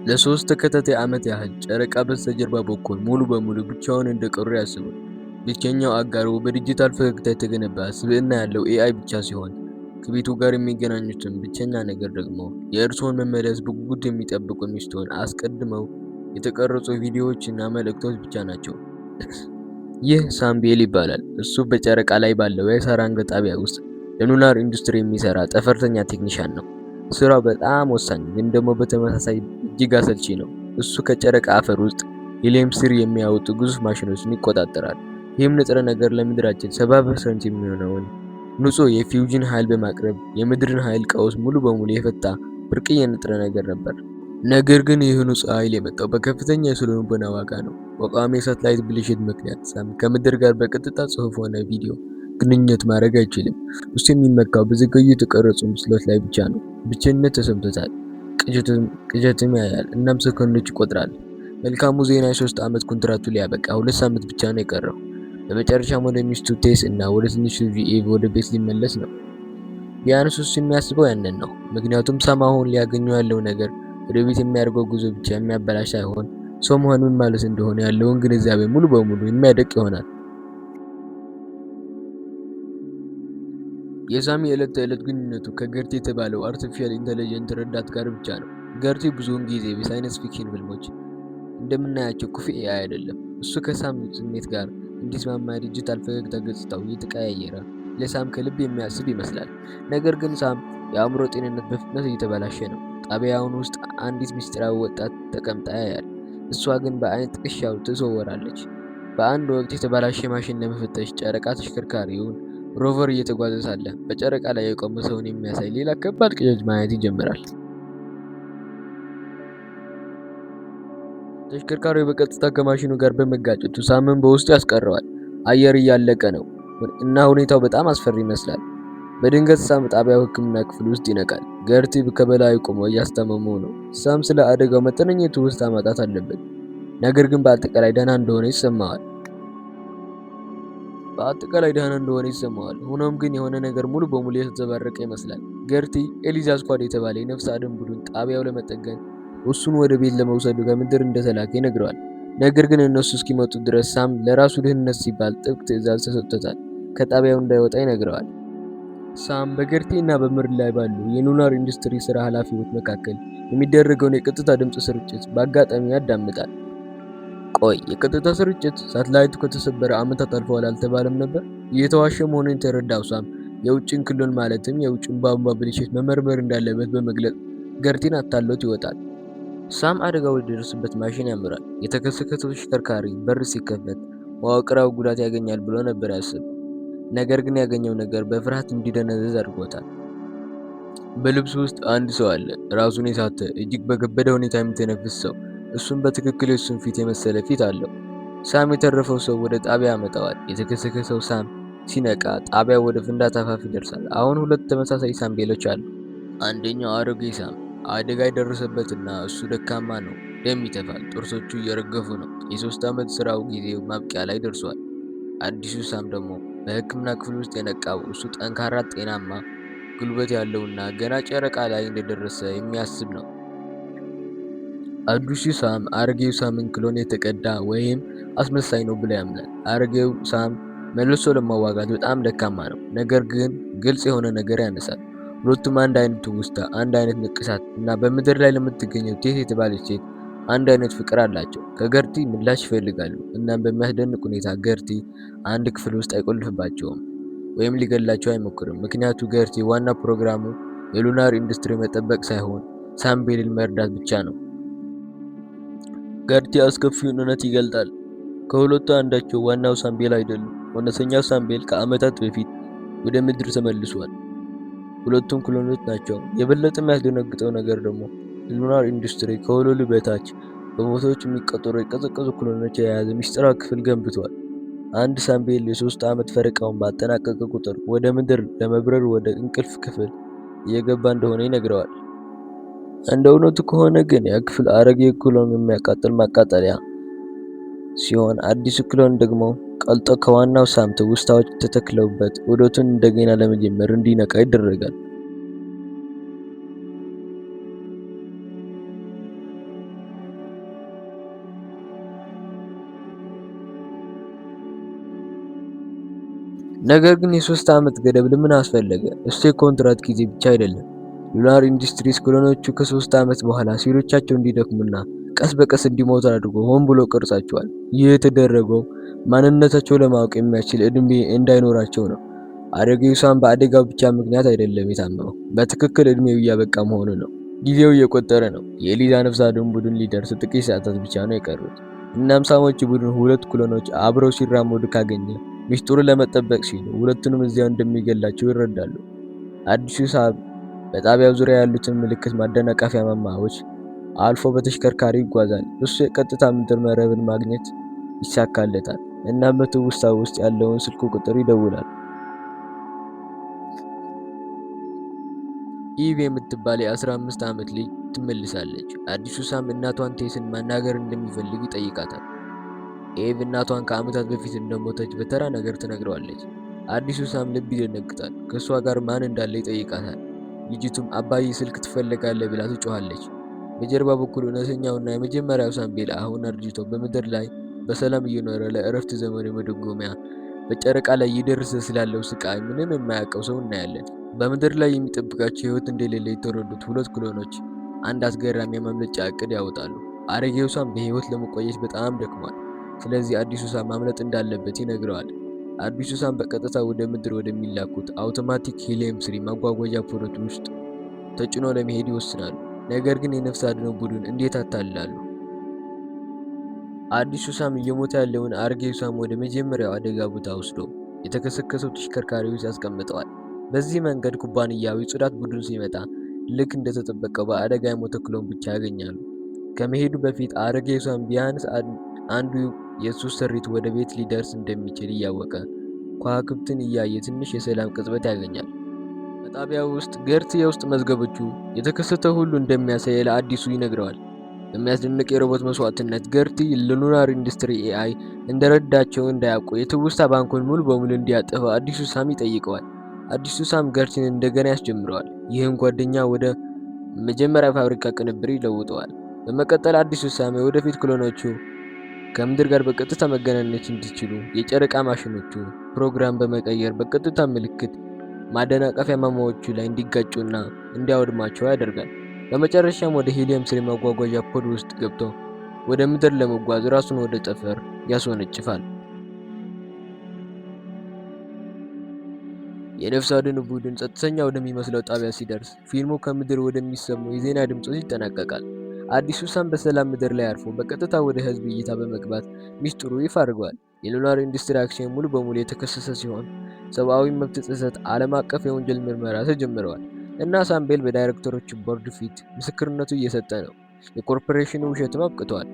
ለሶስት ተከታታይ ዓመት ያህል ጨረቃ በስተጀርባ በኩል ሙሉ በሙሉ ብቻውን እንደቀሩ ያስቡት። ብቸኛው አጋሩ በዲጂታል ፈገግታ የተገነባ ስብዕና ያለው ኤአይ ብቻ ሲሆን፣ ከቤቱ ጋር የሚገናኙትን ብቸኛ ነገር ደግሞ የእርስዎን መመለስ በጉጉት የሚጠብቁ ሚስቶን አስቀድመው የተቀረጹ ቪዲዮዎችና መልእክቶች ብቻ ናቸው። ይህ ሳም ቤል ይባላል። እሱ በጨረቃ ላይ ባለው የሳራንግ ጣቢያ ውስጥ ለሉናር ኢንዱስትሪ የሚሰራ ጠፈርተኛ ቴክኒሻን ነው። ስራው በጣም ወሳኝ ግን ደግሞ በተመሳሳይ እጅግ አሰልቺ ነው። እሱ ከጨረቃ አፈር ውስጥ ሂሊየም ስር የሚያወጡ ግዙፍ ማሽኖችን ይቆጣጠራል። ይህም ንጥረ ነገር ለምድራችን 70% የሚሆነውን ንጹህ የፊውዥን ኃይል በማቅረብ የምድርን ኃይል ቀውስ ሙሉ በሙሉ የፈታ ብርቅዬ ንጥረ ነገር ነበር። ነገር ግን ይህ ንጹህ ኃይል የመጣው በከፍተኛ የስነ-ልቦና ዋጋ ነው። በቋሚ የሳተላይት ብልሽት ምክንያት ሳም ከምድር ጋር በቀጥታ ጽሑፍ ሆነ ቪዲዮ ግንኙነት ማድረግ አይችልም። እሱ የሚመካው በዘገዩ የተቀረጹ ምስሎች ላይ ብቻ ነው። ብቸኝነት ተሰምቶታል፣ ቅዠትም ያያል፣ እናም ሰከንዶች ይቆጥራል። መልካሙ ዜና የ3 ዓመት ኮንትራቱ ሊያበቃ 2 ሳምንት ብቻ ነው የቀረው። በመጨረሻም ወደ ሚስቱ ቴስ እና ወደ ትንሹ ቪኤቭ ወደ ቤት ሊመለስ ነው። ቢያንስ እሱ የሚያስበው ያንን ነው። ምክንያቱም ሳም አሁን ሊያገኘው ያለው ነገር ወደ ቤት የሚያደርገው ጉዞ ብቻ የሚያበላሽ ሳይሆን ሰው መሆን ምን ማለት እንደሆነ ያለውን ግንዛቤ ሙሉ በሙሉ የሚያደቅ ይሆናል። የሳሚ የዕለት ተዕለት ግንኙነቱ ከገርቲ የተባለው አርቲፊሻል ኢንተለጀንት ረዳት ጋር ብቻ ነው። ገርቲ ብዙውን ጊዜ በሳይንስ ፊክሽን ፊልሞች እንደምናያቸው ኩፊ ኤአይ አይደለም። እሱ ከሳም ስሜት ጋር እንዲስማማ የዲጂታል ፈገግታ ገጽታው እየተቀያየረ ለሳም ከልብ የሚያስብ ይመስላል። ነገር ግን ሳም የአእምሮ ጤንነት በፍጥነት እየተበላሸ ነው። ጣቢያውን ውስጥ አንዲት ምስጢራዊ ወጣት ተቀምጣ ያያል። እሷ ግን በአይን ጥቅሻው ትሰወራለች። በአንድ ወቅት የተበላሸ ማሽን ለመፈተሽ ጨረቃ ተሽከርካሪውን ሮቨር እየተጓዘ ሳለ በጨረቃ ላይ የቆመ ሰውን የሚያሳይ ሌላ ከባድ ቅዠት ማየት ይጀምራል። ተሽከርካሪው በቀጥታ ከማሽኑ ጋር በመጋጨቱ ሳምን በውስጡ ያስቀረዋል። አየር እያለቀ ነው እና ሁኔታው በጣም አስፈሪ ይመስላል። በድንገት ሳም ጣቢያው ሕክምና ክፍል ውስጥ ይነቃል። ገርቲ ከበላዩ ቆሞ እያስታመመው ነው። ሳም ስለ አደጋው መጠነኛ ትውስታ ማጣት አለበት፣ ነገር ግን በአጠቃላይ ደህና እንደሆነ ይሰማዋል። ሆኖም ግን የሆነ ነገር ሙሉ በሙሉ የተዘባረቀ ይመስላል። ገርቲ ኤሊዛ ስኳድ የተባለ የነፍስ አድን ቡድን ጣቢያው ለመጠገን እሱን ወደ ቤት ለመውሰድ ከምድር እንደተላከ ይነግረዋል። ነገር ግን እነሱ እስኪመጡ ድረስ ሳም ለራሱ ደህንነት ሲባል ጥብቅ ትዕዛዝ ተሰጥቶታል። ከጣቢያው እንዳይወጣ ይነግረዋል። ሳም በገርቲ እና በምድር ላይ ባሉ የሉናር ኢንዱስትሪ ስራ ኃላፊዎች መካከል የሚደረገውን የቀጥታ ድምፅ ስርጭት በአጋጣሚ ያዳምጣል። ቆይ የቀጥታ ስርጭት ሳተላይቱ ከተሰበረ ዓመታት አልፈዋል አልተባለም ነበር? እየተዋሸ መሆኑን የተረዳው ሳም የውጭን ክልል ማለትም የውጭን ቧንቧ ብልሽት መመርመር እንዳለበት በመግለጽ ገርቲን አታሎት ይወጣል። ሳም አደጋው ወደደረሰበት ማሽን ያምራል። የተከሰከሰው ተሽከርካሪ በር ሲከፈት መዋቅራዊ ጉዳት ያገኛል ብሎ ነበር ያሰበው። ነገር ግን ያገኘው ነገር በፍርሃት እንዲደነዘዝ አድርጎታል። በልብሱ ውስጥ አንድ ሰው አለ፣ ራሱን የሳተ እጅግ በከበደ ሁኔታ የሚተነፍስ ሰው። እሱም በትክክል የሱን ፊት የመሰለ ፊት አለው። ሳም የተረፈው ሰው ወደ ጣቢያ ያመጣዋል። የተከሰከሰው ሳም ሲነቃ ጣቢያው ወደ ፍንዳታ አፋፍ ይደርሳል። አሁን ሁለት ተመሳሳይ ሳም ቤሎች አሉ። አንደኛው አሮጌ ሳም አደጋ የደረሰበትና እሱ ደካማ ነው፣ ደም ይተፋል፣ ጥርሶቹ እየረገፉ ነው። የ3 ዓመት ስራው ጊዜው ማብቂያ ላይ ደርሷል። አዲሱ ሳም ደግሞ በሕክምና ክፍል ውስጥ የነቃው እሱ ጠንካራ፣ ጤናማ፣ ጉልበት ያለውና ገና ጨረቃ ላይ እንደደረሰ የሚያስብ ነው። አዲሱ ሳም አሮጌው ሳምን ክሎን የተቀዳ ወይም አስመሳይ ነው ብሎ ያምናል። አሮጌው ሳም መልሶ ለማዋጋት በጣም ደካማ ነው፣ ነገር ግን ግልጽ የሆነ ነገር ያነሳል። ሁለቱም አንድ አይነት ትውስታ፣ አንድ አይነት ንቅሳት እና በምድር ላይ ለምትገኘው ቴስ የተባለች ሴት አንድ አይነት ፍቅር አላቸው። ከገርቲ ምላሽ ይፈልጋሉ። እናም በሚያስደንቅ ሁኔታ ገርቲ አንድ ክፍል ውስጥ አይቆልፍባቸውም ወይም ሊገላቸው አይሞክርም። ምክንያቱ ገርቲ ዋና ፕሮግራሙ የሉናር ኢንዱስትሪ መጠበቅ ሳይሆን ሳም ቤልን መርዳት ብቻ ነው። ገርቲ አስከፊውን እውነት ይገልጣል። ከሁለቱ አንዳቸው ዋናው ሳም ቤል አይደሉም። እውነተኛው ሳም ቤል ከዓመታት በፊት ወደ ምድር ተመልሷል። ሁለቱም ክሎኖች ናቸው። የበለጠ የሚያስደነግጠው ነገር ደግሞ የሉናር ኢንዱስትሪ ከወለሉ በታች በመቶዎች የሚቆጠሩ የቀዘቀዙ ክሎኖች የያዘ ምስጢራዊ ክፍል ገንብቷል። አንድ ሳም ቤል የ3 ዓመት ፈረቃውን ባጠናቀቀ ቁጥር ወደ ምድር ለመብረር ወደ እንቅልፍ ክፍል እየገባ እንደሆነ ይነግረዋል። እንደ እውነቱ ከሆነ ግን ያ ክፍል አሮጌ ክሎን የሚያቃጥል ማቃጠለያ ሲሆን፣ አዲሱ ክሎን ደግሞ ቀልጦ ከዋናው ሳም ትውስታዎች ተተክለውበት ዑደቱን እንደገና ለመጀመር እንዲነቃ ይደረጋል። ነገር ግን የ3 ዓመት ገደብ ለምን አስፈለገ? እሱ የኮንትራት ጊዜ ብቻ አይደለም። ሉናር ኢንዱስትሪስ ክሎኖቹ ከ3 ዓመት በኋላ ሴሎቻቸው እንዲደክሙና ቀስ በቀስ እንዲሞቱ አድርጎ ሆን ብሎ ቀርጿቸዋል። ይህ የተደረገው ማንነታቸው ለማወቅ የሚያስችል እድሜ እንዳይኖራቸው ነው። አሮጌው ሳም በአደጋው ብቻ ምክንያት አይደለም የታመመው፣ በትክክል እድሜው እያበቃ መሆኑ ነው። ጊዜው እየቆጠረ ነው። የኤሊዛ ነፍስ አድን ቡድን ሊደርስ ጥቂት ሰዓታት ብቻ ነው የቀሩት። እናም ሳሞች ቡድን ሁለት ክሎኖች አብረው ሲራመዱ ካገኘ ሚስጥሩን ለመጠበቅ ሲሉ ሁለቱንም እዚያው እንደሚገላቸው ይረዳሉ። አዲሱ ሳም በጣቢያው ዙሪያ ያሉትን ምልክት ማደናቀፊያ ማማዎች አልፎ በተሽከርካሪ ይጓዛል። እሱ የቀጥታ ምድር መረብን ማግኘት ይሳካለታል እና በትውስታ ውስጥ ያለውን ስልክ ቁጥር ይደውላል። ኢቭ የምትባል የ15 ዓመት ልጅ ትመልሳለች። አዲሱ ሳም እናቷን ቴስን ማናገር እንደሚፈልግ ይጠይቃታል። ኤቭ እናቷን ከዓመታት በፊት እንደሞተች በተራ ነገር ትነግረዋለች። አዲሱ ሳም ልብ ይደነግጣል። ከእሷ ጋር ማን እንዳለ ይጠይቃታል። ልጅቱም አባዬ ስልክ ትፈልጋለህ ብላ ትጮኻለች። በጀርባ በኩል እውነተኛውና የመጀመሪያው ሳምቤል አሁን አርጅቶ በምድር ላይ በሰላም እየኖረ ለእረፍት ዘመኑ መደጎሚያ በጨረቃ ላይ እየደረሰ ስላለው ስቃይ ምንም የማያውቀው ሰው እናያለን። በምድር ላይ የሚጠብቃቸው ሕይወት እንደሌለ የተረዱት ሁለት ክሎኖች አንድ አስገራሚ የማምለጫ እቅድ ያወጣሉ። አሮጌው ሳም በሕይወት ለመቆየት በጣም ደክሟል። ስለዚህ አዲሱ ሳም ማምለጥ እንዳለበት ይነግረዋል። አዲሱ ሳም በቀጥታ ወደ ምድር ወደሚላኩት አውቶማቲክ ሂሊየም 3 ማጓጓዣ ፖዶች ውስጥ ተጭኖ ለመሄድ ይወስናሉ። ነገር ግን የነፍስ አድኖ ቡድን እንዴት አታልላሉ? አዲሱ ሳም እየሞተ ያለውን አሮጌው ሳም ወደ መጀመሪያው አደጋ ቦታ ወስዶ የተከሰከሰው ተሽከርካሪ ውስጥ ያስቀምጠዋል። በዚህ መንገድ ኩባንያው የጽዳት ቡድን ሲመጣ ልክ እንደተጠበቀው በአደጋ የሞተ ክሎን ብቻ ያገኛሉ። ከመሄዱ በፊት አሮጌው ሳም ቢያንስ አንዱ የሱ ስሪት ወደ ቤት ሊደርስ እንደሚችል እያወቀ ከዋክብትን እያየ ትንሽ የሰላም ቅጽበት ያገኛል። በጣቢያው ውስጥ ገርት የውስጥ መዝገቦቹ የተከሰተው ሁሉ እንደሚያሳይ ለአዲሱ ይነግረዋል። በሚያስደንቅ የሮቦት መስዋዕትነት ገርቲ ለሉናር ኢንዱስትሪ ኤአይ እንደረዳቸው እንዳያውቁ የትውስታ ባንኩን ሙሉ በሙሉ እንዲያጠፋ አዲሱ ሳም ይጠይቀዋል። አዲሱ ሳም ገርቲን እንደገና ያስጀምረዋል። ይህም ጓደኛ ወደ መጀመሪያ ፋብሪካ ቅንብር ይለውጠዋል። በመቀጠል አዲሱ ሳም የወደፊት ክሎኖቹ ከምድር ጋር በቀጥታ መገናኘት እንዲችሉ የጨረቃ ማሽኖቹ ፕሮግራም በመቀየር በቀጥታ ምልክት ማደናቀፊያ ማማዎቹ ላይ እንዲጋጩና እንዲያወድማቸው ያደርጋል። በመጨረሻም ወደ ሂሊየም 3 ማጓጓዣ ፖድ ውስጥ ገብቶ ወደ ምድር ለመጓዝ ራሱን ወደ ጠፈር ያስወነጭፋል። የነፍስ አድን ቡድን ጸጥተኛ ወደሚመስለው ጣቢያ ሲደርስ ፊልሙ ከምድር ወደሚሰሙ የዜና ድምጾች ይጠናቀቃል። አዲሱ ሳም በሰላም ምድር ላይ አርፎ በቀጥታ ወደ ህዝብ እይታ በመግባት ሚስጥሩ ይፋ አድርጓል። የሉናር ኢንዱስትሪ አክሽን ሙሉ በሙሉ የተከሰሰ ሲሆን ሰብአዊ መብት ጥሰት ዓለም አቀፍ የወንጀል ምርመራ ተጀምረዋል እና ሳምቤል በዳይሬክተሮች ቦርድ ፊት ምስክርነቱ እየሰጠ ነው። የኮርፖሬሽኑ ውሸትም አብቅቷል።